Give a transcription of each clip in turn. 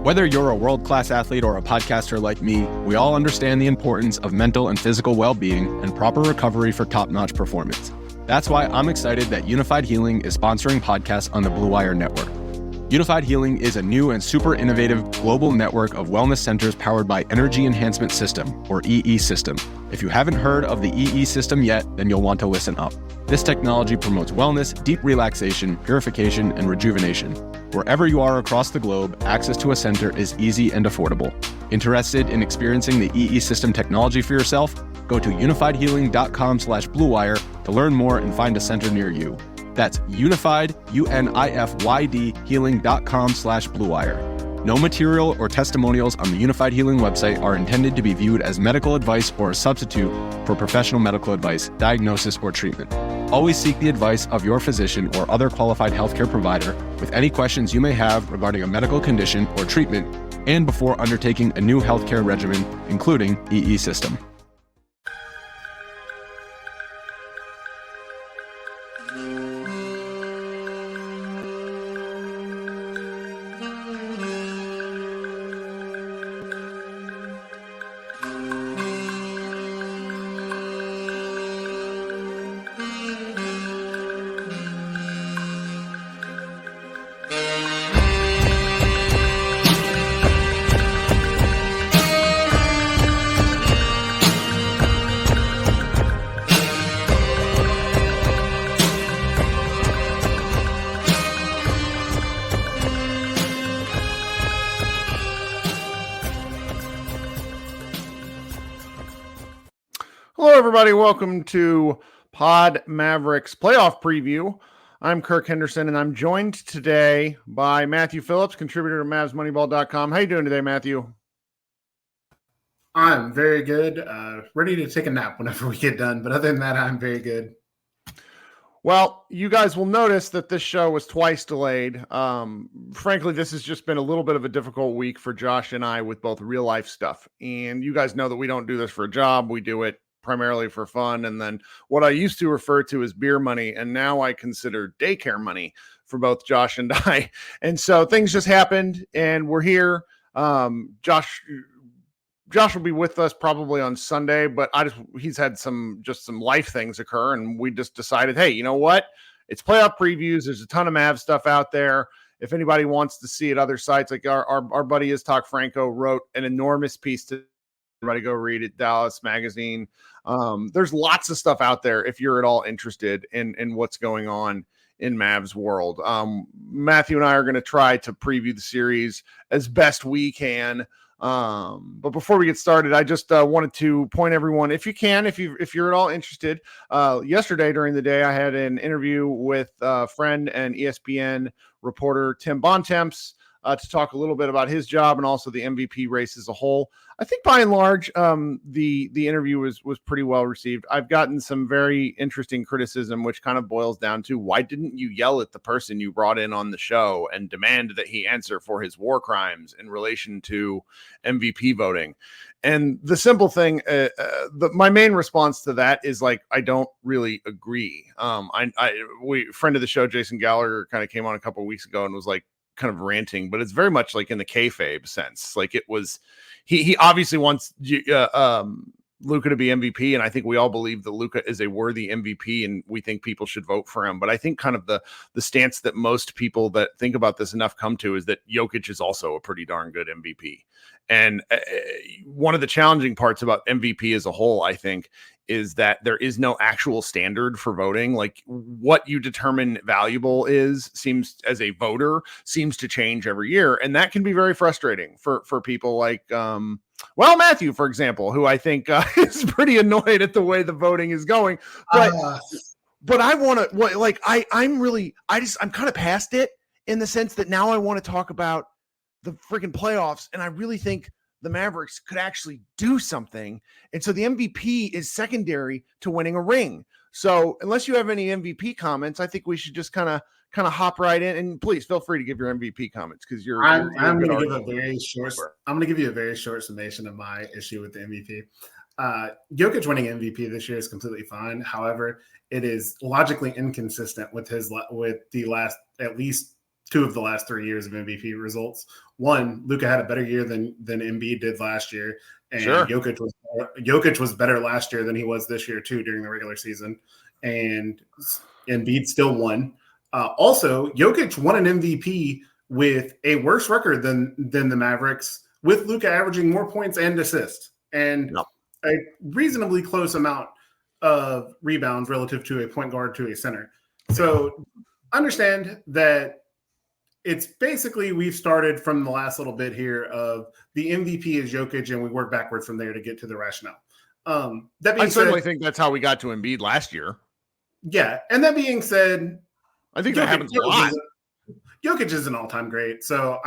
Whether you're a world-class athlete or a podcaster like me, we all understand the importance of mental and physical well-being and proper recovery for top-notch performance. That's why I'm excited that Unified Healing is sponsoring podcasts on the Blue Wire Network. Unified Healing is a new and super innovative global network of wellness centers powered by Energy Enhancement System, or EE System. If you haven't heard of the EE System yet, then you'll want to listen up. This technology promotes wellness, deep relaxation, purification, and rejuvenation. Wherever you are across the globe, access to a center is easy and affordable. Interested in experiencing the EE System technology for yourself? Go to unifiedhealing.com/bluewire to learn more and find a center near you. That's unified, UNIFYD, healing.com/bluewire. No material or testimonials on the Unified Healing website are intended to be viewed as medical advice or a substitute for professional medical advice, diagnosis, or treatment. Always seek the advice of your physician or other qualified healthcare provider with any questions you may have regarding a medical condition or treatment and before undertaking a new healthcare regimen, including EE System. Hello, everybody. Welcome to Pod Mavericks playoff preview. I'm Kirk Henderson, and I'm joined today by Matthew Phillips, contributor to MavsMoneyball.com. How you doing today, Matthew? I'm very good. Ready to take a nap whenever we get done. But other than that, I'm very good. Well, you guys will notice that this show was twice delayed. Frankly, this has just been a little bit of a difficult week for Josh and I with both real life stuff. And you guys know that we don't do this for a job. We do it primarily for fun. And then what I used to refer to as beer money, and now I consider daycare money for both Josh and I. And so things just happened and we're here. Josh will be with us probably on Sunday, but he's had some life things occur, and we just decided, hey, you know what? It's playoff previews. There's a ton of Mavs stuff out there. If anybody wants to see it, other sites like our buddy Iztok Franco wrote an enormous piece to everybody go read it. Dallas Magazine. There's lots of stuff out there if you're at all interested in what's going on in Mavs world. Matthew and I are going to try to preview the series as best we can. But before we get started, I just wanted to point everyone, if you're at all interested, yesterday during the day, I had an interview with friend and ESPN reporter Tim Bontemps to talk a little bit about his job and also the MVP race as a whole. I think by and large, the interview was pretty well received. I've gotten some very interesting criticism, which kind of boils down to, why didn't you yell at the person you brought in on the show and demand that he answer for his war crimes in relation to MVP voting? And the simple thing, my main response to that is like, I don't really agree. Friend of the show, Jason Gallagher, kind of came on a couple of weeks ago and was like, kind of ranting, but it's very much like in the kayfabe sense. Like it was, he obviously wants Luka to be MVP, and I think we all believe that Luka is a worthy MVP, and we think people should vote for him. But I think kind of the stance that most people that think about this enough come to is that Jokic is also a pretty darn good MVP. And one of the challenging parts about MVP as a whole, I think, is that there is no actual standard for voting. Like what you determine valuable seems to change every year. And that can be very frustrating for people like, Matthew, for example, who I think is pretty annoyed at the way the voting is going. But I want to, I'm kind of past it in the sense that now I want to talk about the freaking playoffs. And I really think the Mavericks could actually do something. And so the MVP is secondary to winning a ring. So unless you have any MVP comments, I think we should just kind of hop right in. And please feel free to give your MVP comments, because I'm going to give you a very short summation of my issue with the MVP. Jokic winning MVP this year is completely fine. However, it is logically inconsistent with the last at least two of the last 3 years of MVP results. One, Luka had a better year than Embiid did last year, and Sure. Jokic was better last year than he was this year too during the regular season, and Embiid still won. Also, Jokic won an MVP with a worse record than the Mavericks, with Luka averaging more points and assists and a reasonably close amount of rebounds relative to a point guard to a center. So understand that it's basically we've started from the last little bit here of the MVP is Jokic, and we work backwards from there to get to the rationale. That being I certainly said, think that's how we got to Embiid last year. yeah. And that being said, I think that happens a lot. Jokic is an all-time great. So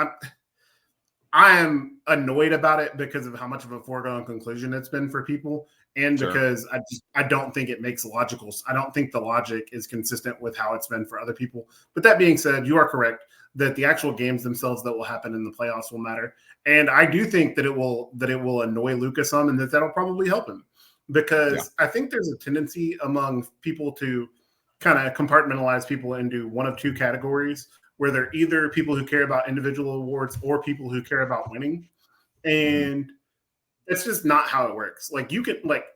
I am annoyed about it because of how much of a foregone conclusion it's been for people. And because I don't think it makes logical. I don't think the logic is consistent with how it's been for other people. But that being said, you are correct that the actual games themselves that will happen in the playoffs will matter. And I do think that it will annoy Luka some, and that'll probably help him, because I think there's a tendency among people to kind of compartmentalize people into one of two categories, where they're either people who care about individual awards or people who care about winning. And it's just not how it works. Like, you can, like,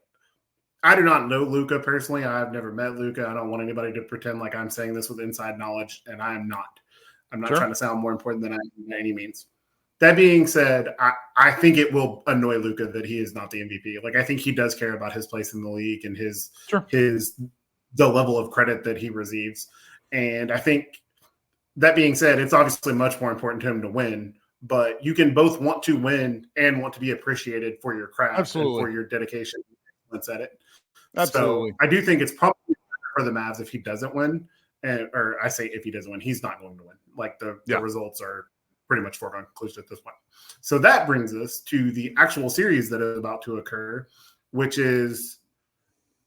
I do not know Luka personally. I've never met Luka. I don't want anybody to pretend like I'm saying this with inside knowledge, and I am not. I'm not trying to sound more important than I am by any means. That being said, I think it will annoy Luka that he is not the MVP. Like, I think he does care about his place in the league and the level of credit that he receives. And I think, that being said, it's obviously much more important to him to win, but you can both want to win and want to be appreciated for your craft and for your dedication and at it. Absolutely. So I do think it's probably better for the Mavs if he doesn't win. Or I say if he doesn't win, he's not going to win. Like, the results are pretty much foregone conclusion at this point. So that brings us to the actual series that is about to occur, which is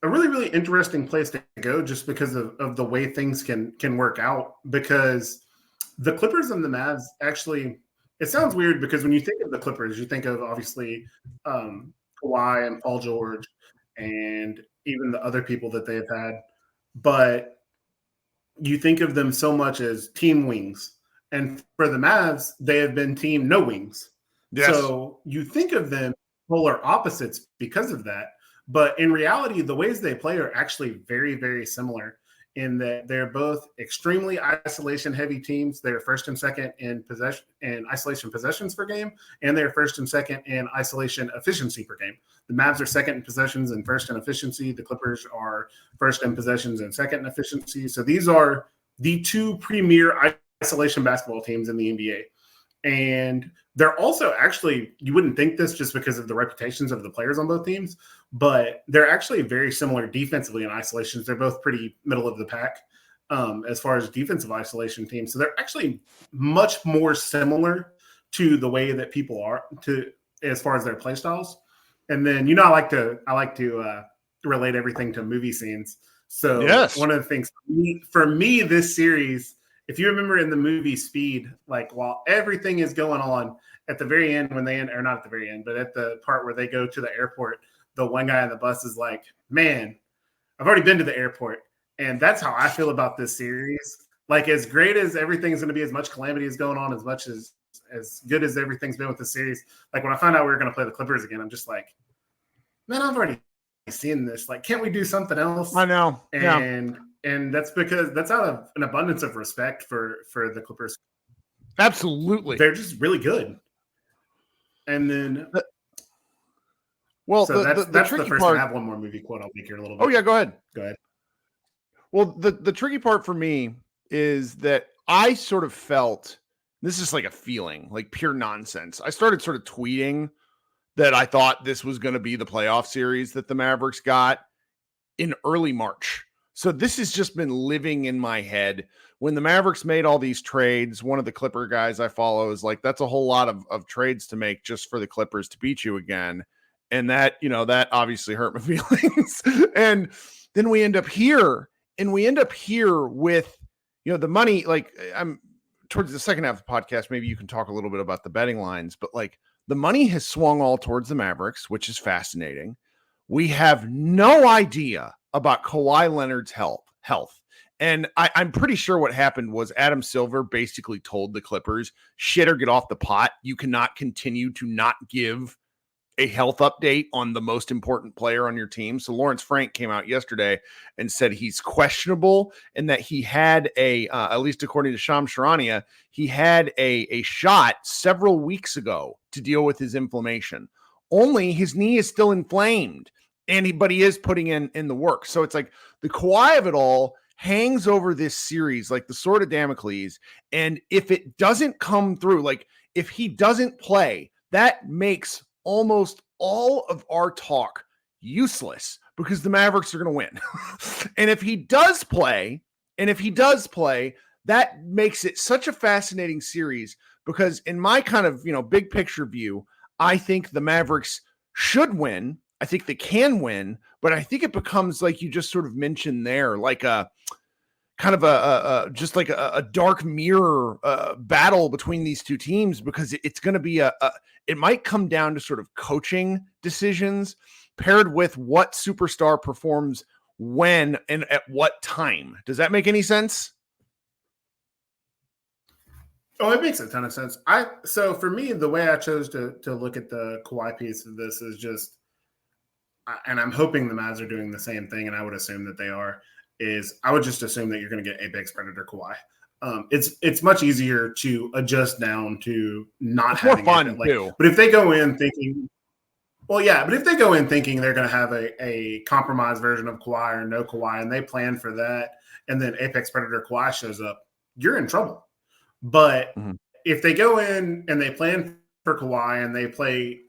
a really, really interesting place to go just because of the way things can work out. Because the Clippers and the Mavs actually, it sounds weird because when you think of the Clippers, you think of obviously Kawhi and Paul George and even the other people that they've had. But you think of them so much as team wings. And for the Mavs, they have been team no wings. Yes. So you think of them polar opposites because of that. But in reality, the ways they play are actually very, very similar in that they're both extremely isolation-heavy teams. They're first and second in possession and isolation possessions per game, and they're first and second in isolation efficiency per game. The Mavs are second in possessions and first in efficiency. The Clippers are first in possessions and second in efficiency. So these are the two premier isolation basketball teams in the NBA. And they're also actually, you wouldn't think this just because of the reputations of the players on both teams, but they're actually very similar defensively in isolations. They're both pretty middle of the pack as far as defensive isolation teams. So they're actually much more similar to the way that people are as far as their play styles. And then, I like to relate everything to movie scenes. So one of the things for me, this series, if you remember in the movie Speed, like while everything is going on at the very end, when they end, or not at the very end, but at the part where they go to the airport, the one guy on the bus is like, man, I've already been to the airport. And that's how I feel about this series. Like, as great as everything's going to be, as much calamity is going on, as much as good as everything's been with the series. Like, when I found out we were going to play the Clippers again, I'm just like, man, I've already seen this. Like, can't we do something else? I know. And that's because that's out of an abundance of respect for the Clippers. Absolutely. They're just really good. And then, well, so that's the tricky first part. I have one more movie quote I'll make here in a little bit. Oh, yeah, go ahead. Go ahead. Well, the tricky part for me is that I sort of felt, this is like a feeling, like pure nonsense. I started sort of tweeting that I thought this was going to be the playoff series that the Mavericks got in early March. So this has just been living in my head. When the Mavericks made all these trades, one of the Clipper guys I follow is like, that's a whole lot of trades to make just for the Clippers to beat you again. And that, that obviously hurt my feelings. And then we end up here with, the money, like I'm towards the second half of the podcast. Maybe you can talk a little bit about the betting lines, but like the money has swung all towards the Mavericks, which is fascinating. We have no idea about Kawhi Leonard's health. And I'm pretty sure what happened was Adam Silver basically told the Clippers, shit or get off the pot. You cannot continue to not give a health update on the most important player on your team. So Lawrence Frank came out yesterday and said he's questionable and that he had at least according to Shams Charania, he had a shot several weeks ago to deal with his inflammation. Only his knee is still inflamed, but he is putting in the work. So it's like the Kawhi of it all hangs over this series like the sword of Damocles. And if it doesn't come through, like if he doesn't play, that makes almost all of our talk useless because the Mavericks are going to win. And if he does play, that makes it such a fascinating series because in my kind of, big picture view, I think the Mavericks should win. I think they can win, but I think it becomes like you just sort of mentioned there, like a kind of just like a dark mirror battle between these two teams because it's going to be it might come down to sort of coaching decisions paired with what superstar performs when and at what time. Does that make any sense? Oh, it makes a ton of sense. So for me, the way I chose to look at the Kawhi piece of this is just, and I'm hoping the Mavs are doing the same thing, and I would assume that they are, is I would just assume that you're going to get Apex Predator Kawhi. It's much easier to adjust down to not having more fun too. But if they go in thinking, they're going to have a compromised version of Kawhi or no Kawhi, and they plan for that, and then Apex Predator Kawhi shows up, you're in trouble. But if they go in and they plan for Kawhi and they play,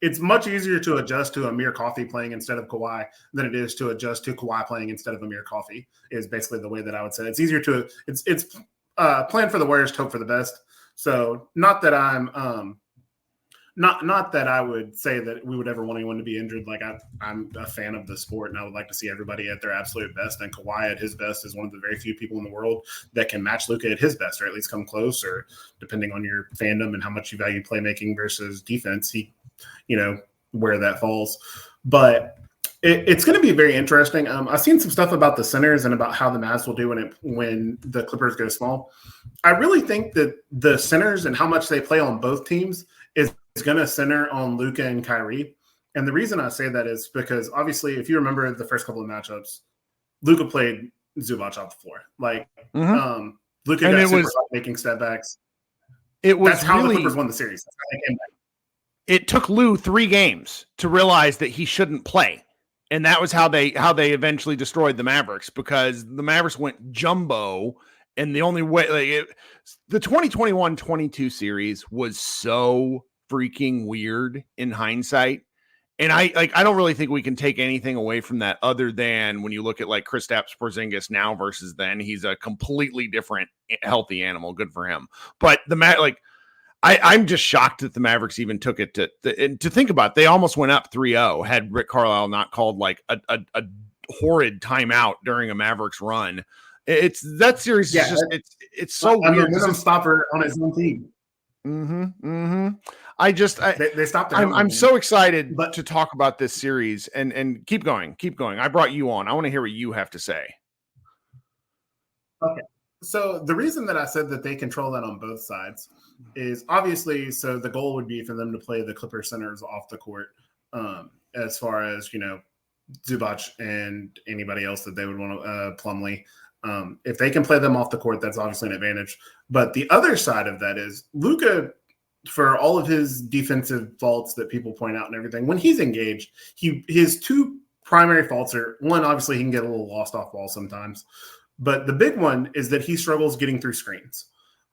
it's much easier to adjust to Amir Coffey playing instead of Kawhi than it is to adjust to Kawhi playing instead of Amir Coffey, is basically the way that I would say it. It's easier to it's plan for the worst, hope for the best. So not that I'm not that I would say that we would ever want anyone to be injured. Like I'm a fan of the sport and I would like to see everybody at their absolute best. And Kawhi at his best is one of the very few people in the world that can match Luka at his best, or at least come close, or depending on your fandom and how much you value playmaking versus defense, where that falls. But it's going to be very interesting. I've seen some stuff about the centers and about how the Mavs will do when the Clippers go small. I really think that the centers and how much they play on both teams is going to center on Luka and Kyrie. And the reason I say that is because obviously, if you remember the first couple of matchups, Luka played Zubac off the floor. Luka got making step backs. That's how the Clippers won the series. That's how they came back. It took Lou 3 games to realize that he shouldn't play. And that was how they eventually destroyed the Mavericks, because the Mavericks went jumbo. And the only way, the 2021-22 series was so freaking weird in hindsight. And I don't really think we can take anything away from that other than when you look at like Kristaps Porzingis now versus then, he's a completely different healthy animal. Good for him. But I'm just shocked that the Mavericks even took it to think about it, they almost went up 3-0 had Rick Carlisle not called like a horrid timeout during a Mavericks run. It's that series is just it's so weird. Minimum stopper on his own team. They stopped. I'm so excited to talk about this series and keep going. I brought you on. I want to hear what you have to say. Okay. So the reason that I said that they control that on both sides is obviously, so the goal would be for them to play the Clipper centers off the court, as far as, Zubac and anybody else that they would want to, Plumlee. If they can play them off the court, that's obviously an advantage. But the other side of that is Luka, for all of his defensive faults that people point out and everything, when he's engaged, his 2 primary faults are, one, obviously he can get a little lost off ball sometimes. But the big one is that he struggles getting through screens.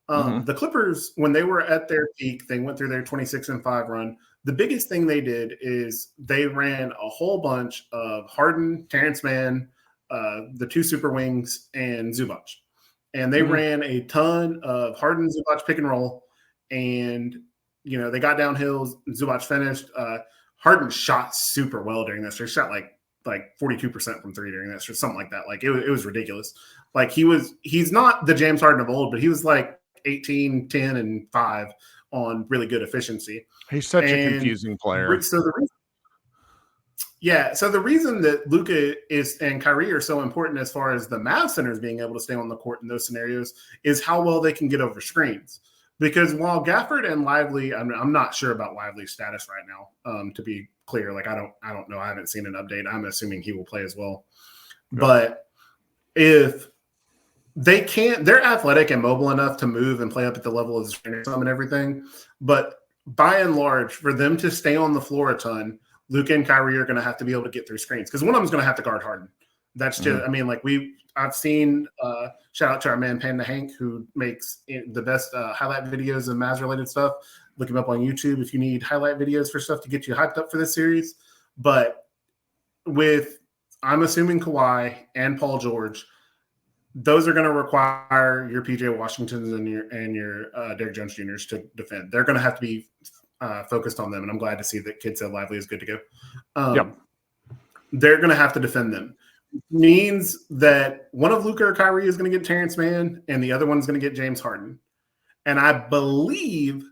The Clippers, when they were at their peak, they went through their 26-5 run. The biggest thing they did is they ran a whole bunch of Harden, Terrence Mann, the 2 super wings, and Zubac. And they ran a ton of Harden, Zubac pick and roll. And, they got downhill. Zubac finished. Harden shot super well during this. He shot like 42% from 3 during this or something like that. Like it was ridiculous. Like he's not the James Harden of old, but he was like 18, 10, and 5 on really good efficiency. He's such a confusing player. So Yeah, so the reason that Luka and Kyrie are so important as far as the Mavs centers being able to stay on the court in those scenarios is how well they can get over screens. Because while Gafford and Lively, I'm not sure about Lively's status right now. To be clear, like I don't know. I haven't seen an update. I'm assuming he will play as well. Yeah. But if they can't, they're athletic and mobile enough to move and play up at the level of the screen and everything. But by and large, for them to stay on the floor a ton, Luka and Kyrie are going to have to be able to get through screens because one of them is going to have to guard Harden. That's just, I mean, like I've seen, shout out to our man Panda Hank, who makes the best highlight videos of Mavs related stuff. Look him up on YouTube if you need highlight videos for stuff to get you hyped up for this series. But I'm assuming Kawhi and Paul George, those are going to require your PJ Washingtons and your Derrick Jones Jr.'s to defend. They're going to have to be focused on them, and I'm glad to see that Kid Said Lively is good to go. Yep. They're going to have to defend them. Means that one of Luka or Kyrie is going to get Terrence Mann, and the other one's going to get James Harden. And I believe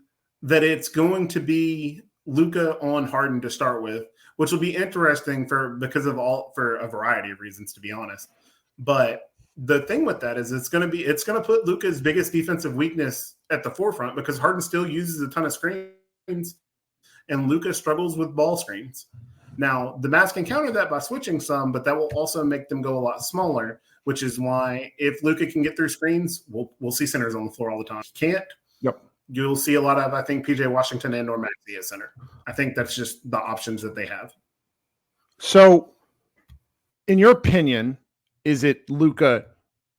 that it's going to be Luka on Harden to start with, which will be interesting for a variety of reasons, to be honest. But the thing with that is it's going to put Luka's biggest defensive weakness at the forefront because Harden still uses a ton of screens and Luka struggles with ball screens. Now, the Mavs can counter that by switching some, but that will also make them go a lot smaller, which is why if Luka can get through screens, we'll see centers on the floor all the time. If he can't, you'll see a lot of, I think, PJ Washington and or Maxey at center. I think that's just the options that they have. So, in your opinion, is it Luka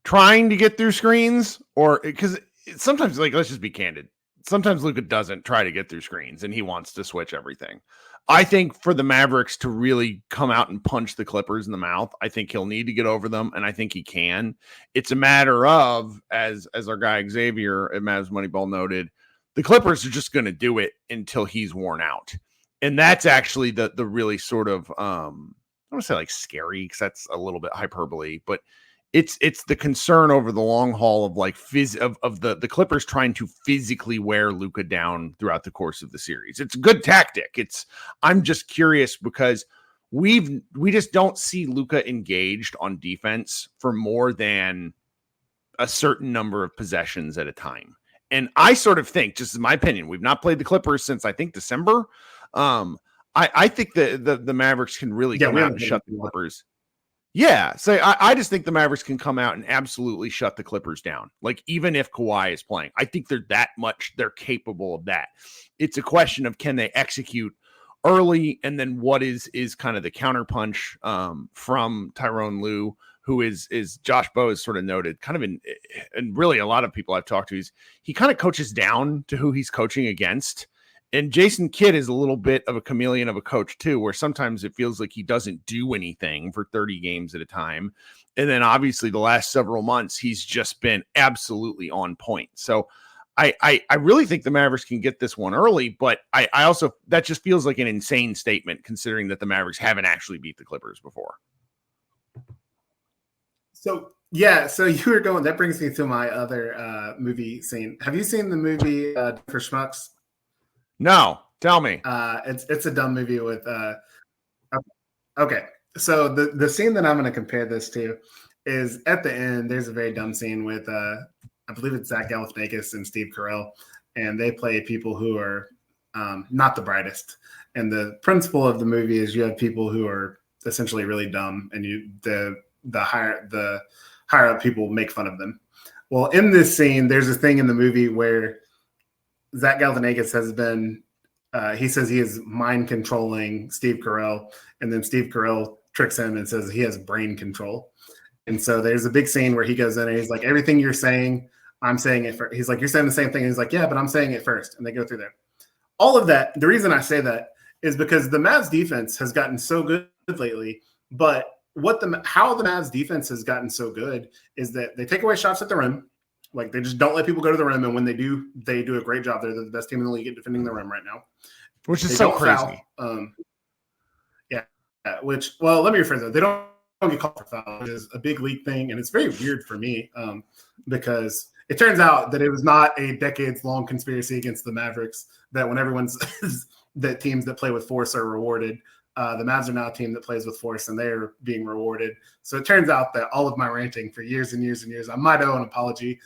trying to get through screens, or because sometimes, like, let's just be candid, sometimes Luka doesn't try to get through screens and he wants to switch everything. I think for the Mavericks to really come out and punch the Clippers in the mouth, I think he'll need to get over them, and I think he can. It's a matter of, as our guy Xavier at Mavs Moneyball noted, the Clippers are just going to do it until he's worn out. And that's actually the really sort of, I don't want to say like scary because that's a little bit hyperbole, but it's the concern over the long haul of like of the Clippers trying to physically wear Luka down throughout the course of the series. It's a good tactic. I'm just curious because we just don't see Luka engaged on defense for more than a certain number of possessions at a time. And I sort of think, just in my opinion, we've not played the Clippers since I think December. I think the Mavericks can really come out and shut the Clippers. Yeah, so I just think the Mavericks can come out and absolutely shut the Clippers down. Like, even if Kawhi is playing, I think they're capable of that. It's a question of can they execute early, and then what is kind of the counterpunch from Tyronn Lue, who is Josh Bowe has sort of noted, kind of and really a lot of people I've talked to, he kind of coaches down to who he's coaching against. And Jason Kidd is a little bit of a chameleon of a coach too, where sometimes it feels like he doesn't do anything for 30 games at a time. And then obviously the last several months, he's just been absolutely on point. So I really think the Mavericks can get this one early, but I also, that just feels like an insane statement considering that the Mavericks haven't actually beat the Clippers before. So you were going, that brings me to my other movie scene. Have you seen the movie for Schmucks? No, tell me. It's a dumb movie with okay. So the scene that I'm going to compare this to is at the end. There's a very dumb scene with I believe it's Zach Galifianakis and Steve Carell, and they play people who are not the brightest. And the principle of the movie is you have people who are essentially really dumb, and the higher up people make fun of them. Well, in this scene, there's a thing in the movie where Zach Galifianakis has been, he says he is mind controlling Steve Carell, and then Steve Carell tricks him and says he has brain control. And so there's a big scene where he goes in and he's like, everything you're saying, I'm saying it first. He's like, you're saying the same thing. And he's like, yeah, but I'm saying it first. And they go through there. All of that, the reason I say that is because the Mavs defense has gotten so good lately, but how the Mavs defense has gotten so good is that they take away shots at the rim. Like, they just don't let people go to the rim, and when they do a great job. They're the best team in the league at defending the rim right now, which is so crazy. Well, let me rephrase that. They don't get called for foul, which is a big league thing, and it's very weird for me because it turns out that it was not a decades-long conspiracy against the Mavericks that when everyone says that teams that play with force are rewarded, The Mavs are now a team that plays with force, and they're being rewarded. So it turns out that all of my ranting for years and years and years, I might owe an apology,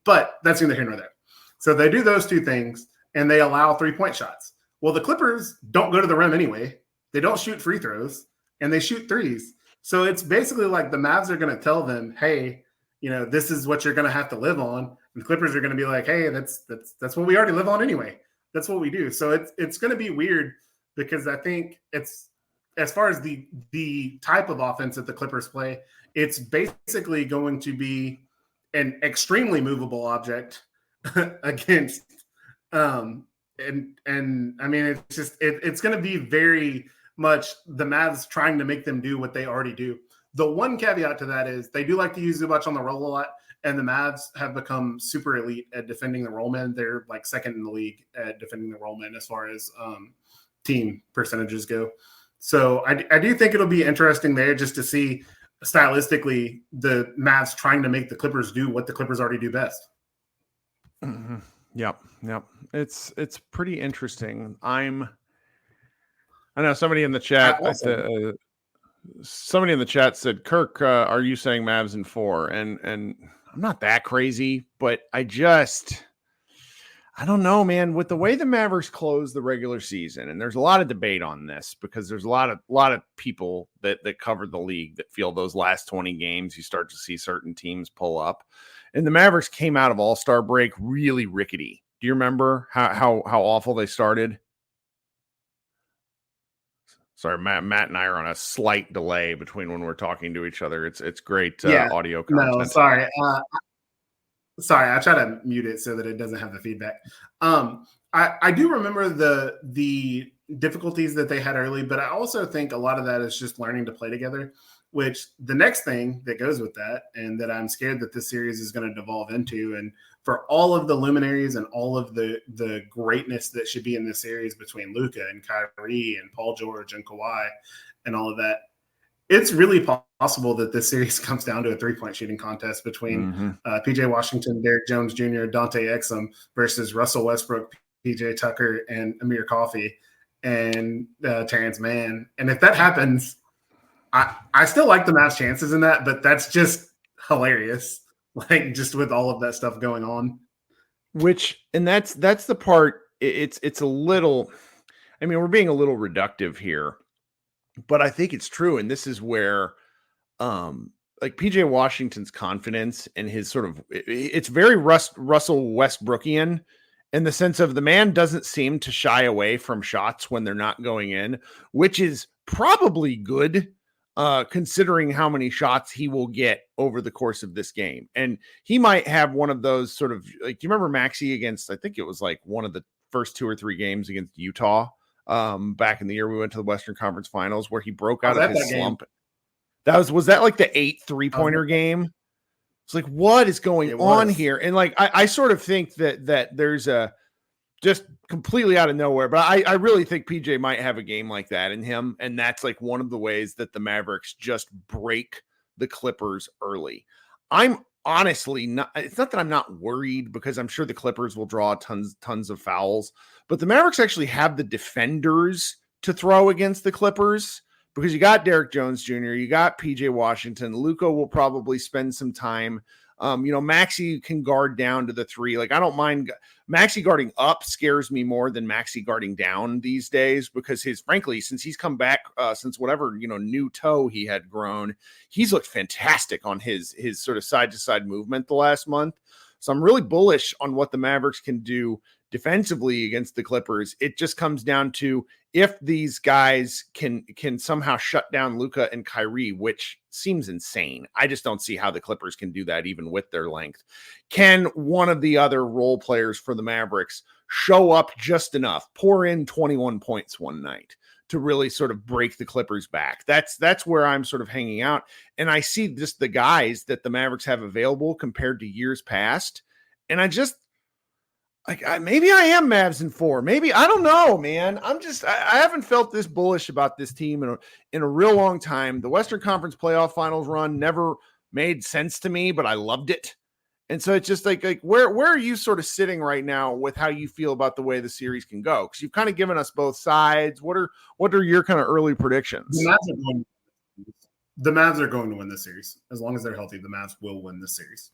but that's neither here nor there. So they do those two things, and they allow 3-point shots. Well, the Clippers don't go to the rim anyway. They don't shoot free throws, and they shoot threes. So it's basically like the Mavs are going to tell them, hey, this is what you're going to have to live on. And the Clippers are going to be like, hey, that's what we already live on anyway. That's what we do. So it's going to be weird because I think it's, as far as the type of offense that the Clippers play, it's basically going to be an extremely movable object against and I mean, it's just it's going to be very much the Mavs trying to make them do what they already do. The one caveat to that is they do like to use Zubac on the roll a lot, and the Mavs have become super elite at defending the roll man. They're like second in the league at defending the roll man as far as team percentages go. So I do think it'll be interesting there just to see stylistically the Mavs trying to make the Clippers do what the Clippers already do best. Mm-hmm. Yep. It's pretty interesting. I know somebody in the chat. Somebody in the chat said, "Kirk, are you saying Mavs in 4?" And I'm not that crazy, but I don't know, man. With the way the Mavericks close the regular season, and there's a lot of debate on this because there's a lot of people that cover the league that feel those last 20 games you start to see certain teams pull up. And the Mavericks came out of All-Star break really rickety. Do you remember how awful they started? Sorry, Matt and I are on a slight delay between when we're talking to each other. It's great audio content. No, sorry. Sorry, I try to mute it so that it doesn't have the feedback. I do remember the difficulties that they had early, but I also think a lot of that is just learning to play together, which the next thing that goes with that, and that I'm scared that this series is going to devolve into, and for all of the luminaries and all of the greatness that should be in this series between Luka and Kyrie and Paul George and Kawhi and all of that, it's really possible that this series comes down to a 3-point shooting contest between PJ Washington, Derek Jones Jr., Dante Exum versus Russell Westbrook, PJ Tucker, and Amir Coffey and Terrence Mann. And if that happens, I still like the Mavs' chances in that, but that's just hilarious. Like, just with all of that stuff going on. And that's the part. It's a little, I mean, we're being a little reductive here, but I think it's true. And this is where, like PJ Washington's confidence and his sort of, it's very Russell Westbrookian in the sense of the man doesn't seem to shy away from shots when they're not going in, which is probably good. Considering how many shots he will get over the course of this game. And he might have one of those sort of, like, do you remember Maxey against, I think it was like one of the first 2 or 3 games against Utah back in the year we went to the Western Conference Finals where he broke out of his slump. Was that like the 8 3-pointer game? It's like, what is going on here? And like, I sort of think that there's a, just completely out of nowhere. But I really think PJ might have a game like that in him. And that's like one of the ways that the Mavericks just break the Clippers early. I'm honestly not, it's not that I'm not worried because I'm sure the Clippers will draw tons of fouls, but the Mavericks actually have the defenders to throw against the Clippers because you got Derek Jones Jr., you got PJ Washington. Luka will probably spend some time. Maxey can guard down to the 3. Like, I don't mind Maxey guarding up scares me more than Maxey guarding down these days because frankly, since he's come back, since whatever, new toe he had grown, he's looked fantastic on his sort of side to side movement the last month. So I'm really bullish on what the Mavericks can do defensively against the Clippers. It just comes down to if these guys can somehow shut down Luka and Kyrie, which seems insane. I just don't see how the Clippers can do that even with their length. Can one of the other role players for the Mavericks show up just enough, pour in 21 points one night to really sort of break the Clippers back? That's where I'm sort of hanging out. And I see just the guys that the Mavericks have available compared to years past. And I just, maybe I am Mavs in 4. Maybe, I don't know, man. I haven't felt this bullish about this team in a real long time. The Western Conference playoff finals run never made sense to me, but I loved it. And so it's just like where are you sort of sitting right now with how you feel about the way the series can go? Because you've kind of given us both sides. What are your kind of early predictions? The Mavs are going to win this series. As long as they're healthy, the Mavs will win this series.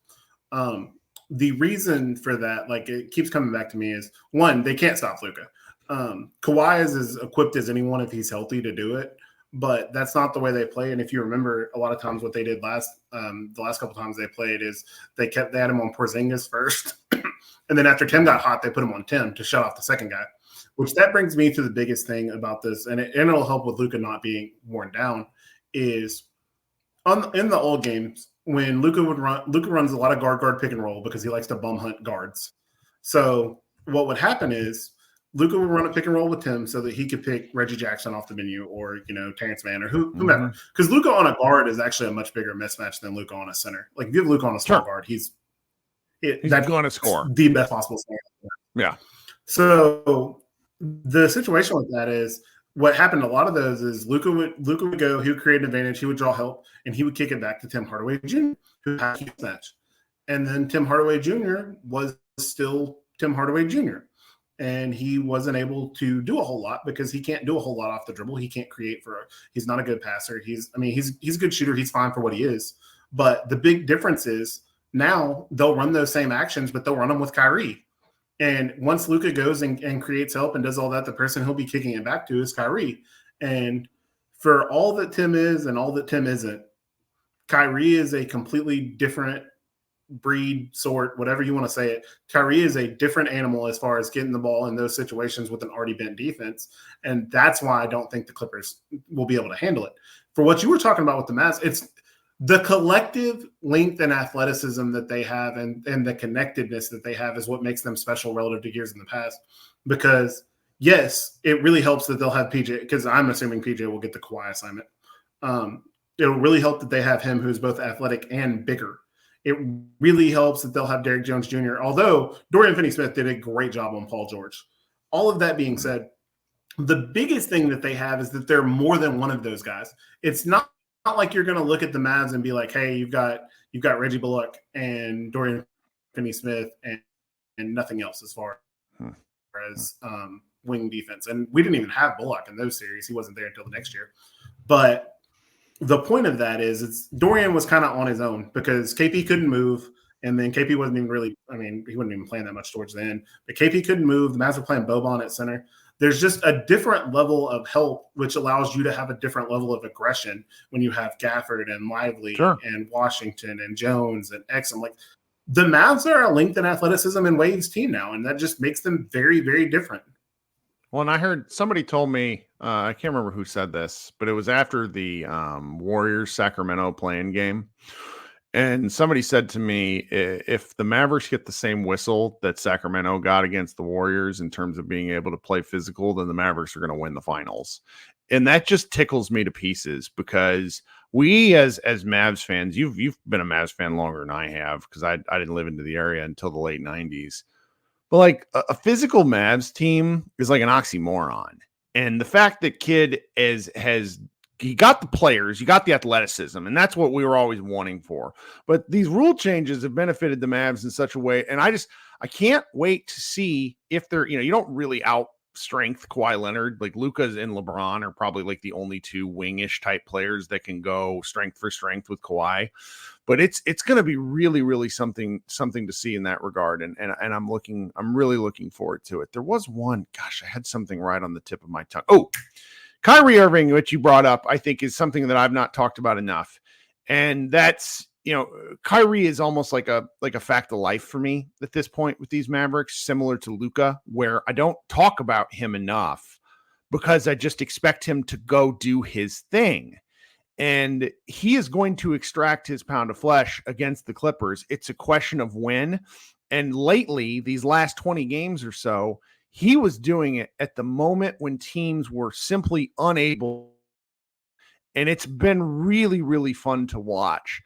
The reason for that, like it keeps coming back to me, is one, they can't stop Luka. Kawhi is as equipped as anyone if he's healthy to do it, but that's not the way they play. And if you remember, a lot of times what they did the last couple times they played is they had him on Porzingis first, and then after Tim got hot, they put him on Tim to shut off the second guy. Which that brings me to the biggest thing about this, and it'll help with Luka not being worn down, is in the old games when Luka runs a lot of guard pick and roll because he likes to bum hunt guards. So what would happen is Luka would run a pick and roll with Tim so that he could pick Reggie Jackson off the menu, or Terrence Mann or whomever. Because Luka on a guard is actually a much bigger mismatch than Luka on a center. Like if you have Luka on a small guard, he's going to score the best possible scenario. Yeah. So the situation with that is what happened. A lot of those is Luka would go, he would create an advantage, he would draw help, and he would kick it back to Tim Hardaway Jr., who had a huge match. And then Tim Hardaway Jr. was still Tim Hardaway Jr., and he wasn't able to do a whole lot because he can't do a whole lot off the dribble. He can't create he's not a good passer. He's a good shooter. He's fine for what he is. But the big difference is now they'll run those same actions, but they'll run them with Kyrie. And once Luka goes and creates help and does all that, the person he'll be kicking it back to is Kyrie. And for all that Tim is and all that Tim isn't, Kyrie is a completely different breed, sort, whatever you want to say it. Kyrie is a different animal as far as getting the ball in those situations with an already bent defense. And that's why I don't think the Clippers will be able to handle it. For what you were talking about with the Mavs, it's the collective length and athleticism that they have and the connectedness that they have is what makes them special relative to years in the past. Because, yes, it really helps that they'll have PJ, because I'm assuming PJ will get the Kawhi assignment. It'll really help that they have him, who's both athletic and bigger. It really helps that they'll have Derrick Jones Jr., although Dorian Finney-Smith did a great job on Paul George. All of that being said, the biggest thing that they have is that they're more than one of those guys. It's not like you're going to look at the Mavs and be like, hey, you've got Reggie Bullock and Dorian Finney-Smith and nothing else as far as wing defense. And we didn't even have Bullock in those series. He wasn't there until the next year. But the point of that is Dorian was kind of on his own because KP couldn't move. And then KP wasn't even really – he wasn't even playing that much towards the end. But KP couldn't move. The Mavs were playing Boban at center. There's just a different level of help, which allows you to have a different level of aggression when you have Gafford and Lively and Washington and Jones and Exum. Like the Mavs are a length and athleticism and Wade's team now, and that just makes them very, very different. Well, and I heard somebody told me, I can't remember who said this, but it was after the Warriors Sacramento playing game. And somebody said to me, if the Mavericks get the same whistle that Sacramento got against the Warriors in terms of being able to play physical, then the Mavericks are going to win the finals. And that just tickles me to pieces because we as Mavs fans, you've been a Mavs fan longer than I have because I didn't live into the area until the late 90s. But like a physical Mavs team is like an oxymoron. And the fact that Kidd he got the players, you got the athleticism, and that's what we were always wanting for. But these rule changes have benefited the Mavs in such a way, and I can't wait to see if they're, you don't really out-strength Kawhi Leonard. Like Luka and LeBron are probably like the only two wing-ish type players that can go strength for strength with Kawhi. But it's going to be really, really something to see in that regard, and I'm really looking forward to it. There was one, I had something right on the tip of my tongue. Oh, Kyrie Irving, which you brought up, I think is something that I've not talked about enough. And that's, Kyrie is almost like a fact of life for me at this point with these Mavericks, similar to Luka, where I don't talk about him enough because I just expect him to go do his thing. And he is going to extract his pound of flesh against the Clippers. It's a question of when. And lately, these last 20 games or so, he was doing it at the moment when teams were simply unable. And it's been really, really fun to watch.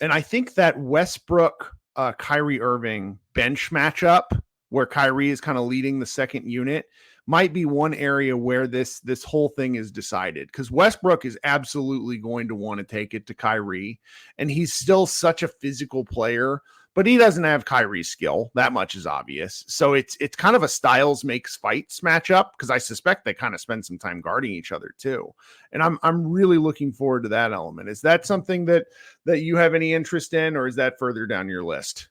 And I think that Westbrook, Kyrie Irving bench matchup where Kyrie is kind of leading the second unit might be one area where this whole thing is decided, because Westbrook is absolutely going to want to take it to Kyrie, and he's still such a physical player but he doesn't have Kyrie's skill. That much is obvious. So it's kind of a styles makes fights matchup, because I suspect they kind of spend some time guarding each other too. And I'm really looking forward to that element. Is that something that you have any interest in, or is that further down your list?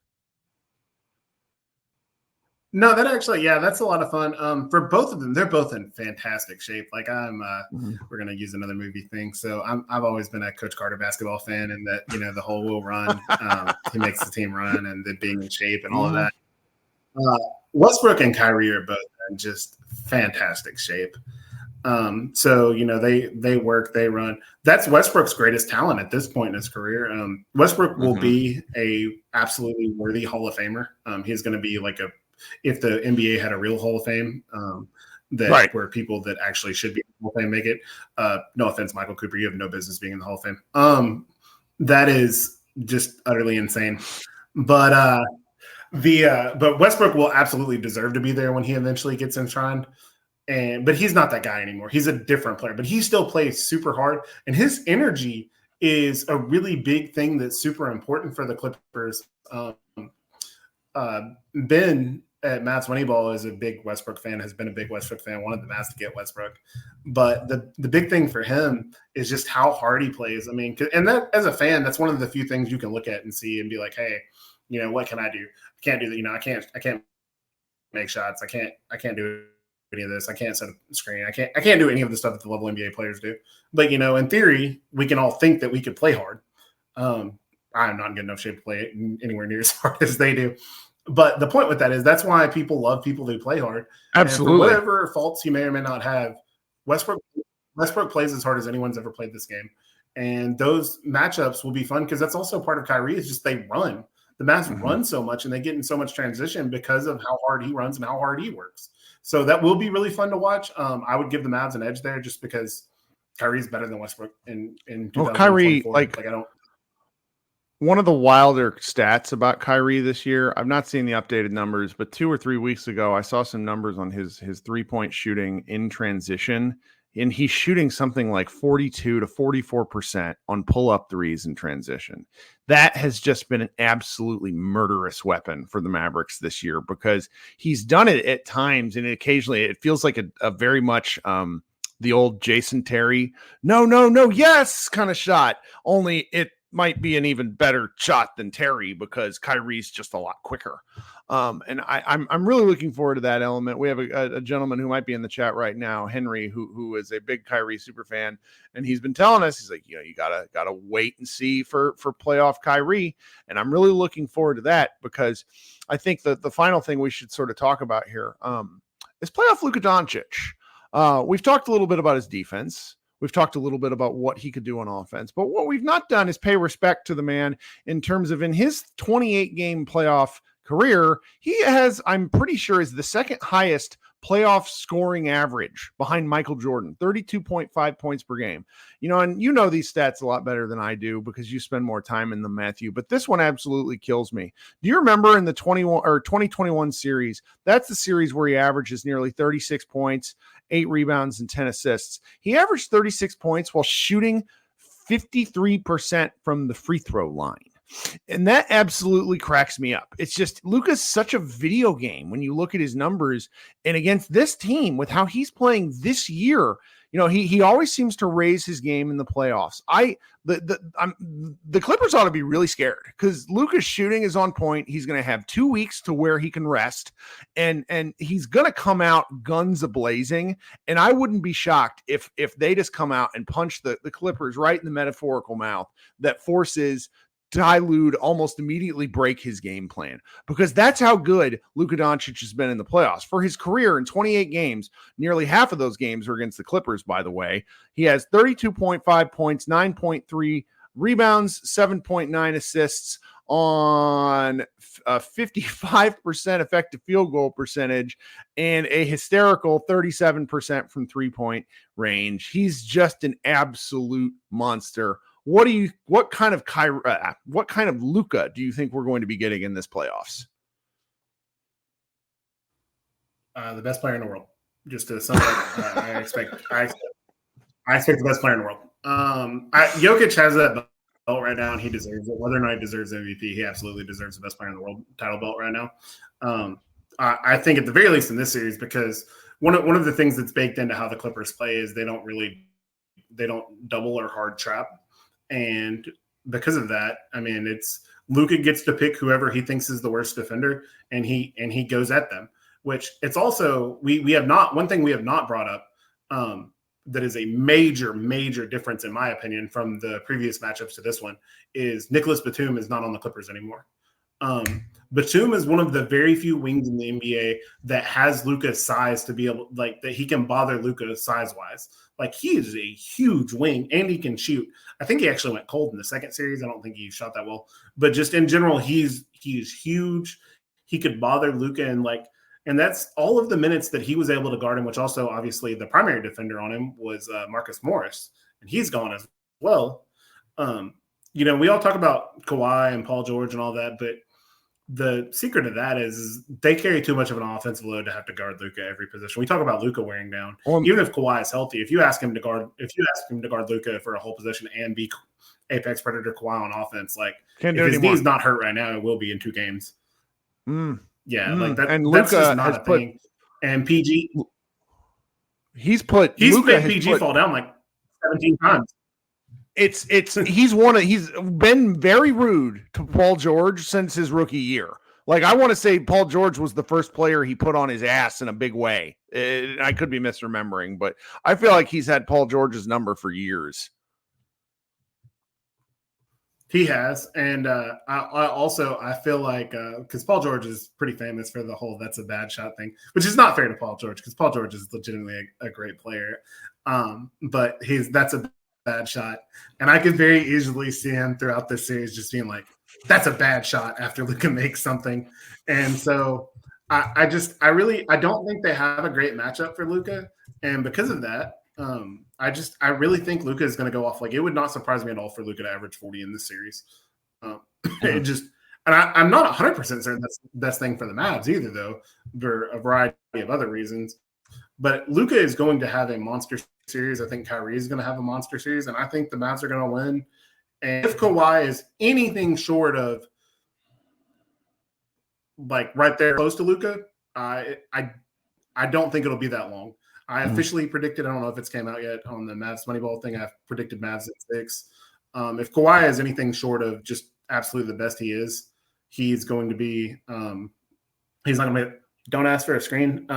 No, that actually, yeah, that's a lot of fun. For both of them, they're both in fantastic shape. Like we're gonna use another movie thing. So I've always been a Coach Carter basketball fan, and that the whole will run, he makes the team run, and then being in shape and all of that. Westbrook and Kyrie are both in just fantastic shape. So they work, they run. That's Westbrook's greatest talent at this point in his career. Westbrook will be a absolutely worthy Hall of Famer. He's going to be like if the NBA had a real Hall of Fame, where people that actually should be in the Hall of Fame make it. No offense, Michael Cooper, you have no business being in the Hall of Fame. That is just utterly insane. But Westbrook will absolutely deserve to be there when he eventually gets enshrined. But he's not that guy anymore. He's a different player, but he still plays super hard, and his energy is a really big thing that's super important for the Clippers. Ben at Matt's Moneyball is a big Westbrook fan, has been a big Westbrook fan, wanted the Mavs to get Westbrook. But the big thing for him is just how hard he plays. I mean, and that as a fan, that's one of the few things you can look at and see and be like, hey, what can I do? I can't do that. I can't make shots. I can't do any of this. I can't set a screen. I can't do any of the stuff that the level NBA players do. But in theory, we can all think that we could play hard. I'm not in good enough shape to play it anywhere near as hard as they do. But the point with that is that's why people love people who play hard. Absolutely. And for whatever faults he may or may not have, Westbrook plays as hard as anyone's ever played this game. And those matchups will be fun because that's also part of Kyrie is just they run. The Mavs run so much and they get in so much transition because of how hard he runs and how hard he works. So that will be really fun to watch. I would give the Mavs an edge there just because Kyrie's better than Westbrook in 2024. Well, Kyrie, I don't. One of the wilder stats about Kyrie this year, I've not seen the updated numbers, but 2 or 3 weeks ago, I saw some numbers on his 3-point shooting in transition, and he's shooting something like 42 to 44% on pull-up threes in transition. That has just been an absolutely murderous weapon for the Mavericks this year because he's done it at times, and occasionally it feels like a very much the old Jason Terry, no, yes kind of shot, only it might be an even better shot than Terry because Kyrie's just a lot quicker. And I'm really looking forward to that element. We have a gentleman who might be in the chat right now, Henry, who is a big Kyrie super fan. And he's been telling us, he's like, you gotta wait and see for playoff Kyrie. And I'm really looking forward to that because I think that the final thing we should sort of talk about here is playoff Luka Doncic. We've talked a little bit about his defense. We've talked a little bit about what he could do on offense, but what we've not done is pay respect to the man in terms of in his 28-game playoff career, he has, I'm pretty sure, is the second highest playoff scoring average behind Michael Jordan, 32.5 points per game. And these stats a lot better than I do because you spend more time in them, Matthew, but this one absolutely kills me. Do you remember in the 2021 series, that's the series where he averages nearly 36 points, 8 rebounds, and 10 assists. He averaged 36 points while shooting 53% from the free throw line. And that absolutely cracks me up. It's just Luka's such a video game when you look at his numbers, and against this team with how he's playing this year, he always seems to raise his game in the playoffs. The Clippers ought to be really scared because Luka's shooting is on point. He's going to have 2 weeks to where he can rest, and he's going to come out guns a-blazing. And I wouldn't be shocked if they just come out and punch the Clippers right in the metaphorical mouth that forces Ty Lue almost immediately break his game plan because that's how good Luka Doncic has been in the playoffs. For his career in 28 games, nearly half of those games are against the Clippers, by the way. He has 32.5 points, 9.3 rebounds, 7.9 assists on a 55% effective field goal percentage and a hysterical 37% from three-point range. He's just an absolute monster. What kind of Luka do you think we're going to be getting in this playoffs? The best player in the world. Just to sum up, I expect the best player in the world. Jokic has that belt right now, and he deserves it. Whether or not he deserves MVP, he absolutely deserves the best player in the world title belt right now. I think at the very least in this series, because one of the things that's baked into how the Clippers play is they don't double or hard trap, and because of that, I mean, it's Luka gets to pick whoever he thinks is the worst defender, and he goes at them. Which it's also we have not one thing we have not brought up that is a major difference in my opinion from the previous matchups to this one is Nicholas Batum is not on the Clippers anymore. Batum is one of the very few wings in the NBA that has Luka's size to be able that he can bother Luka size wise. Like he is a huge wing and he can shoot. I think he actually went cold in the second series. I don't think he shot that well, but just in general, he's huge. He could bother Luka and that's all of the minutes that he was able to guard him, which also obviously the primary defender on him was Marcus Morris, and he's gone as well. We all talk about Kawhi and Paul George and all that, but the secret of that is they carry too much of an offensive load to have to guard Luka every position. We talk about Luka wearing down. Even if Kawhi is healthy, if you ask him to guard Luka for a whole position and be apex predator Kawhi on offense, if his knee's not hurt right now, it will be in 2 games. Yeah, and that's just not a thing. And PG, he's made PG fall down 17 times. He's been very rude to Paul George since his rookie year. I want to say Paul George was the first player he put on his ass in a big way. I could be misremembering, but I feel like he's had Paul George's number for years. He has, and I feel like because Paul George is pretty famous for the whole "that's a bad shot" thing, which is not fair to Paul George because Paul George is legitimately a great player, but that's a bad shot, and I could very easily see him throughout this series just being like, "That's a bad shot" after Luka makes something, and so I don't think they have a great matchup for Luka, and because of that. I really think Luka is going to go off. It would not surprise me at all for Luka to average 40 in this series. I'm not 100% certain that's the best thing for the Mavs either, though, for a variety of other reasons. But Luka is going to have a monster series. I think Kyrie is going to have a monster series, and I think the Mavs are going to win. And if Kawhi is anything short of right there close to Luka, I don't think it'll be that long. I officially predicted, I don't know if it's came out yet on the Mavs Moneyball thing, I've predicted Mavs at 6. If Kawhi is anything short of just absolutely the best he is, he's going to be he's not going to don't ask for a screen.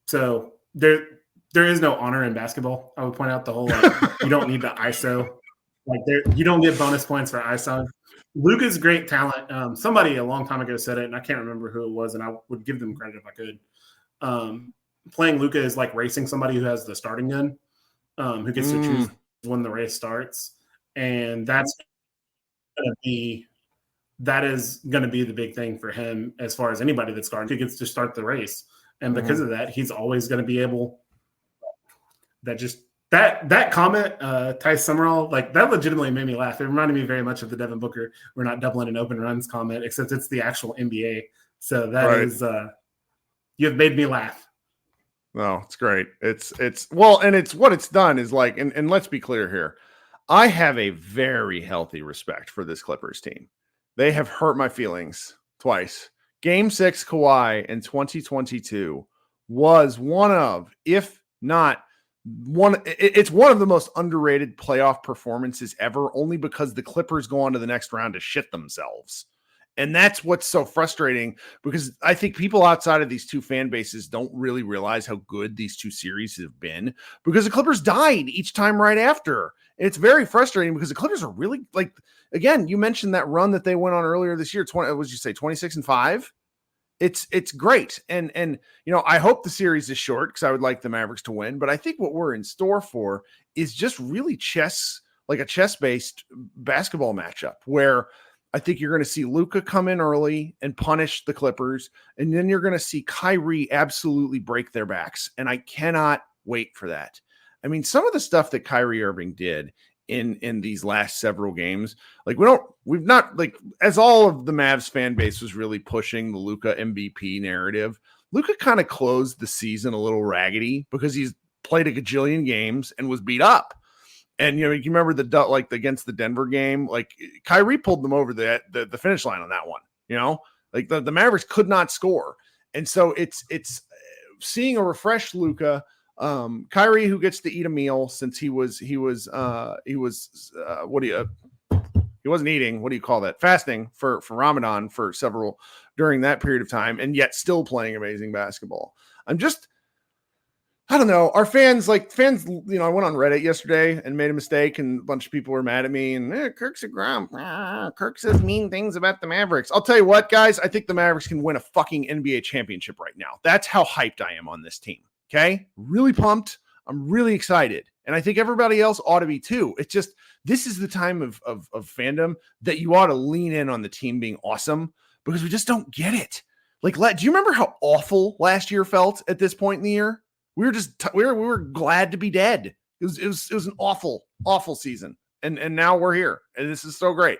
So there is no honor in basketball. I would point out the whole you don't need the ISO. You don't get bonus points for ISO. Luka's great talent. Somebody a long time ago said it, and I can't remember who it was, and I would give them credit if I could. Playing Luka is like racing somebody who has the starting gun, who gets to choose when the race starts, and that is going to be the big thing for him as far as anybody that's guarding. He gets to start the race, and because of that, he's always going to be able. That comment, Tice Summerall, that legitimately made me laugh. It reminded me very much of the Devin Booker "we're not doubling and open runs" comment, except it's the actual NBA. So that is you have made me laugh. No, it's great. It's and it's what it's done is and let's be clear here. I have a very healthy respect for this Clippers team. They have hurt my feelings twice. Game 6 Kawhi in 2022 was one of, if not one, it's one of the most underrated playoff performances ever, only because the Clippers go on to the next round to shit themselves. And that's what's so frustrating, because I think people outside of these two fan bases don't really realize how good these two series have been, because the Clippers died each time right after. And it's very frustrating because the Clippers are really again, you mentioned that run that they went on earlier this year. 26-5? It's great. And I hope the series is short because I would like the Mavericks to win. But I think what we're in store for is just really a chess-based basketball matchup where I think you're going to see Luka come in early and punish the Clippers, and then you're going to see Kyrie absolutely break their backs, and I cannot wait for that. I mean, some of the stuff that Kyrie Irving did in these last several games, as all of the Mavs fan base was really pushing the Luka MVP narrative, Luka kind of closed the season a little raggedy because he's played a gajillion games and was beat up. And you remember against the Denver game, like Kyrie pulled them over the finish line on that one. Like the Mavericks could not score, and so it's seeing a refreshed Luka, Kyrie, who gets to eat a meal since he wasn't eating, what do you call that? Fasting for Ramadan for several during that period of time, and yet still playing amazing basketball. I don't know. Our fans, I went on Reddit yesterday and made a mistake, and a bunch of people were mad at me. And Kirk's a grump. Kirk says mean things about the Mavericks. I'll tell you what, guys. I think the Mavericks can win a fucking NBA championship right now. That's how hyped I am on this team. Okay, really pumped. I'm really excited, and I think everybody else ought to be too. It's just this is the time of fandom that you ought to lean in on the team being awesome, because we just don't get it. Do you remember how awful last year felt at this point in the year? We were just we were glad to be dead. It was an awful season, and now we're here, and this is so great.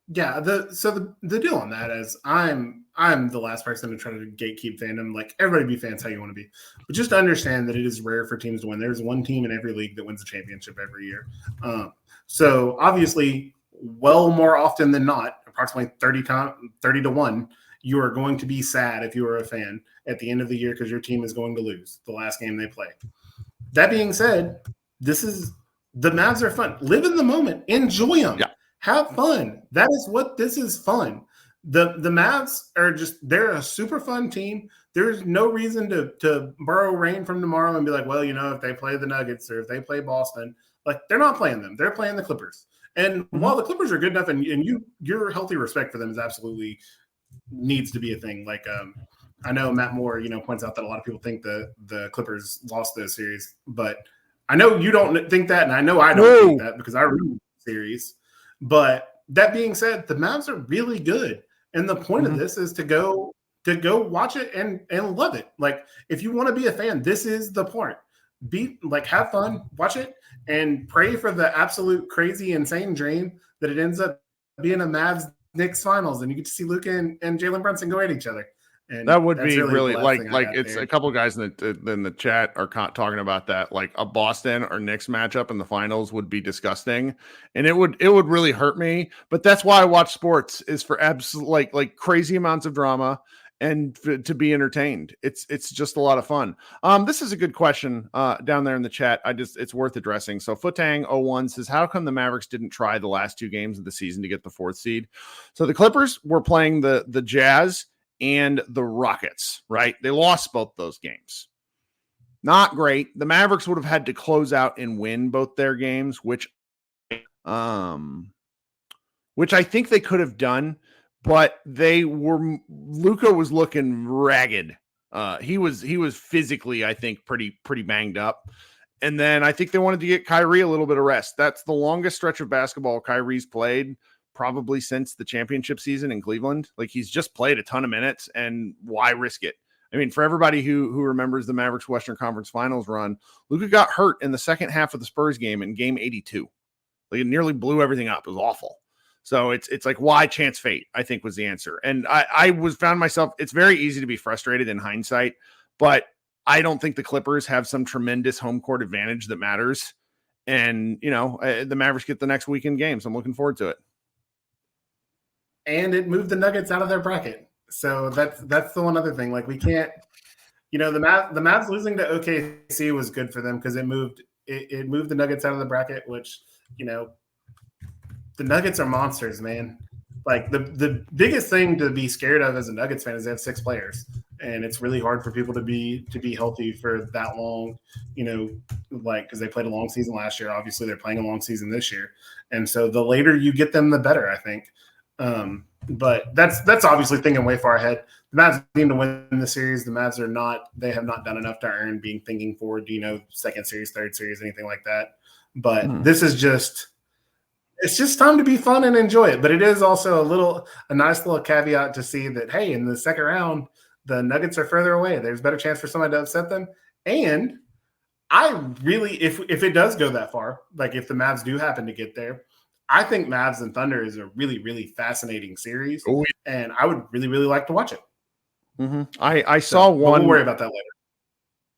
Yeah, the deal on that is I'm the last person to try to gatekeep fandom. Like, everybody be fans how you want to be, but just understand that it is rare for teams to win. There's one team in every league that wins a championship every year. So obviously, well, more often than not, approximately 30 to 1. You are going to be sad if you are a fan at the end of the year because your team is going to lose the last game they play. That being said, the Mavs are fun. Live in the moment. Enjoy them. Yeah. Have fun. That is what this is fun. The Mavs are they're a super fun team. There's no reason to borrow rain from tomorrow and be like, well, if they play the Nuggets or if they play Boston, they're not playing them. They're playing the Clippers. And while the Clippers are good enough and your healthy respect for them is absolutely needs to be a thing. I know Matt Moore, points out that a lot of people think the Clippers lost this series, but I know you don't think that, and I know I don't think that because I remember the series. But that being said, the Mavs are really good, and the point of this is to go watch it and love it. If you want to be a fan, this is the point. Have fun, watch it, and pray for the absolute crazy, insane dream that it ends up being a Mavs Knicks finals, and you get to see Luka and Jalen Brunson go at each other. And that would be really it's a couple of guys in the chat are talking about that. A Boston or Knicks matchup in the finals would be disgusting, and it would really hurt me. But that's why I watch sports, is for absolute crazy amounts of drama and to be entertained. It's just a lot of fun. This is a good question down there in the chat. It's worth addressing. So Footang01 says, how come the Mavericks didn't try the last 2 games of the season to get the 4th seed? So the Clippers were playing the Jazz and the Rockets, right? They lost both those games. Not great. The Mavericks would have had to close out and win both their games, which I think they could have done. But Luka was looking ragged. He was physically, I think, pretty banged up. And then I think they wanted to get Kyrie a little bit of rest. That's the longest stretch of basketball Kyrie's played probably since the championship season in Cleveland. He's just played a ton of minutes, and why risk it? I mean, for everybody who remembers the Mavericks Western Conference Finals run, Luka got hurt in the second half of the Spurs game in game 82. It nearly blew everything up. It was awful. So it's why chance fate, I think, was the answer. And I found myself, it's very easy to be frustrated in hindsight, but I don't think the Clippers have some tremendous home court advantage that matters. And, the Mavericks get the next weekend game, so I'm looking forward to it. And it moved the Nuggets out of their bracket. So that's the one other thing. We can't, the Mavs losing to OKC was good for them because it moved the Nuggets out of the bracket, which, the Nuggets are monsters, man. The biggest thing to be scared of as a Nuggets fan is they have 6 players, and it's really hard for people to be healthy for that long, because they played a long season last year. Obviously, they're playing a long season this year, and so the later you get them, the better, I think. But that's obviously thinking way far ahead. The Mavs need to win the series. The Mavs they have not done enough to earn thinking forward, second series, third series, anything like that. But this is it's just time to be fun and enjoy it. But it is also a nice little caveat to see that, hey, in the second round, the Nuggets are further away. There's a better chance for somebody to upset them. And I really, if it does go that far, if the Mavs do happen to get there, I think Mavs and Thunder is a really, really fascinating series. Oh, yeah. And I would really, really like to watch it. Mm-hmm. I saw one. We'll worry about that later.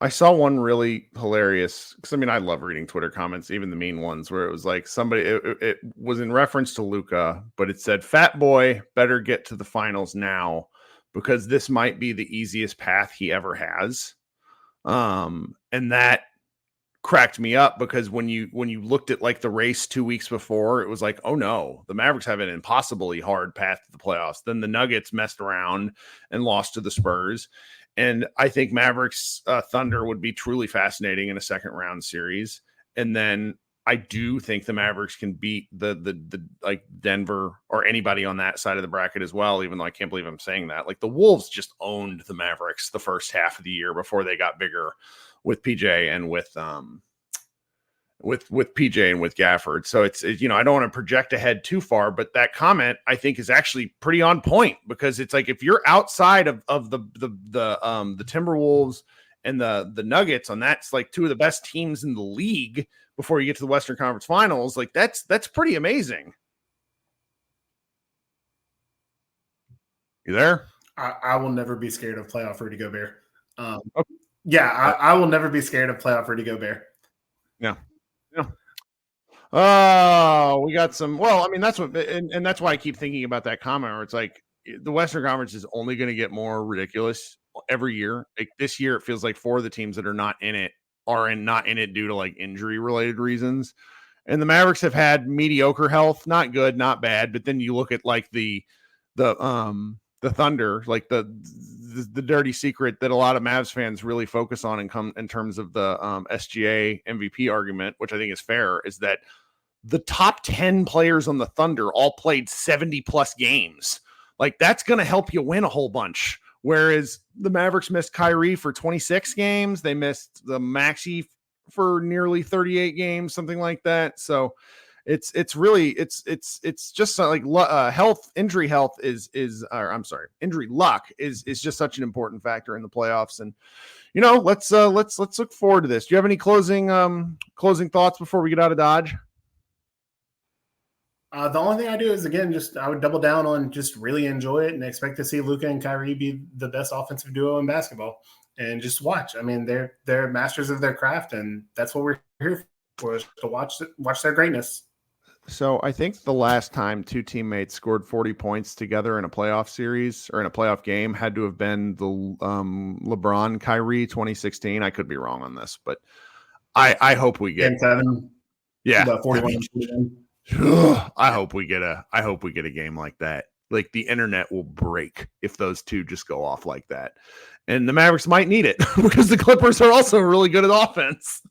I saw one really hilarious, because I mean, I love reading Twitter comments, even the mean ones, where it was like somebody, it was in reference to Luka, but it said, "Fat boy better get to the finals now because this might be the easiest path he ever has." And that cracked me up, because when you looked at like the race 2 weeks before, it was like, oh no, the Mavericks have an impossibly hard path to the playoffs. Then the Nuggets messed around and lost to the Spurs. And I think Mavericks Thunder would be truly fascinating in a second round series. And then I do think the Mavericks can beat the like Denver or anybody on that side of the bracket as well, even though I can't believe I'm saying that. Like the Wolves just owned the Mavericks the first half of the year before they got bigger with PJ and with PJ and with Gafford. So it's, you know, I don't want to project ahead too far, but that comment I think is actually pretty on point, because it's like, if you're outside of the Timberwolves and the Nuggets, on that's like two of the best teams in the league before you get to the Western Conference Finals, like that's pretty amazing. You there? I will never be scared of playoff Rudy Gobert. Okay. Yeah, I will never be scared of playoff Rudy Gobert. Yeah. Oh, we got some. Well, I mean, that's what, and that's why I keep thinking about that comment where it's like the Western Conference is only going to get more ridiculous every year. Like this year, it feels like 4 of the teams that are not in it are not in it due to like injury related reasons. And the Mavericks have had mediocre health, not good, not bad. But then you look at like the Thunder, like the dirty secret that a lot of Mavs fans really focus on in terms of the SGA MVP argument, which I think is fair, is that the top 10 players on the Thunder all played 70 plus games. Like that's going to help you win a whole bunch. Whereas the Mavericks missed Kyrie for 26 games. They missed the Maxey for nearly 38 games, something like that. So it's really just like injury luck is just such an important factor in the playoffs. And you know, let's look forward to this. Do you have any closing thoughts before we get out of Dodge? The only thing I do is, again, I would double down on just really enjoy it and expect to see Luka and Kyrie be the best offensive duo in basketball, and just watch. I mean, they're masters of their craft, and that's what we're here for, is to watch their greatness. So I think the last time 2 teammates scored 40 points together in a playoff series or in a playoff game had to have been the LeBron Kyrie 2016. I could be wrong on this, but I hope we get 7. Yeah, the 41. I hope we get a game like that. Like the internet will break if those two just go off like that. And the Mavericks might need it because the Clippers are also really good at offense.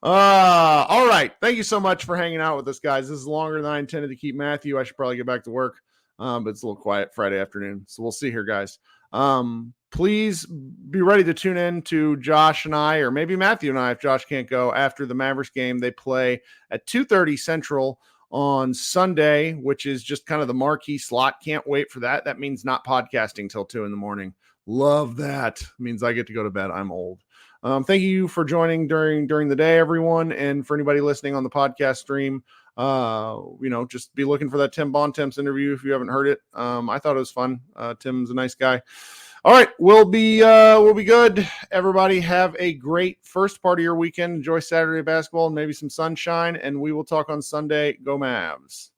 All right. Thank you so much for hanging out with us, guys. This is longer than I intended to keep Matthew. I should probably get back to work. But it's a little quiet Friday afternoon. So we'll see here, guys. Please be ready to tune in to Josh and I, or maybe Matthew and I, if Josh can't go, after the Mavericks game. They play at 2:30 Central on Sunday, which is just kind of the marquee slot. Can't wait for that. That means not podcasting till 2 a.m. Love that. It means I get to go to bed. I'm old. Thank you for joining during the day, everyone. And for anybody listening on the podcast stream, just be looking for that Tim Bontemps interview if you haven't heard it. I thought it was fun. Tim's a nice guy. All right, we'll be good. Everybody have a great first part of your weekend. Enjoy Saturday basketball and maybe some sunshine, and we will talk on Sunday. Go Mavs.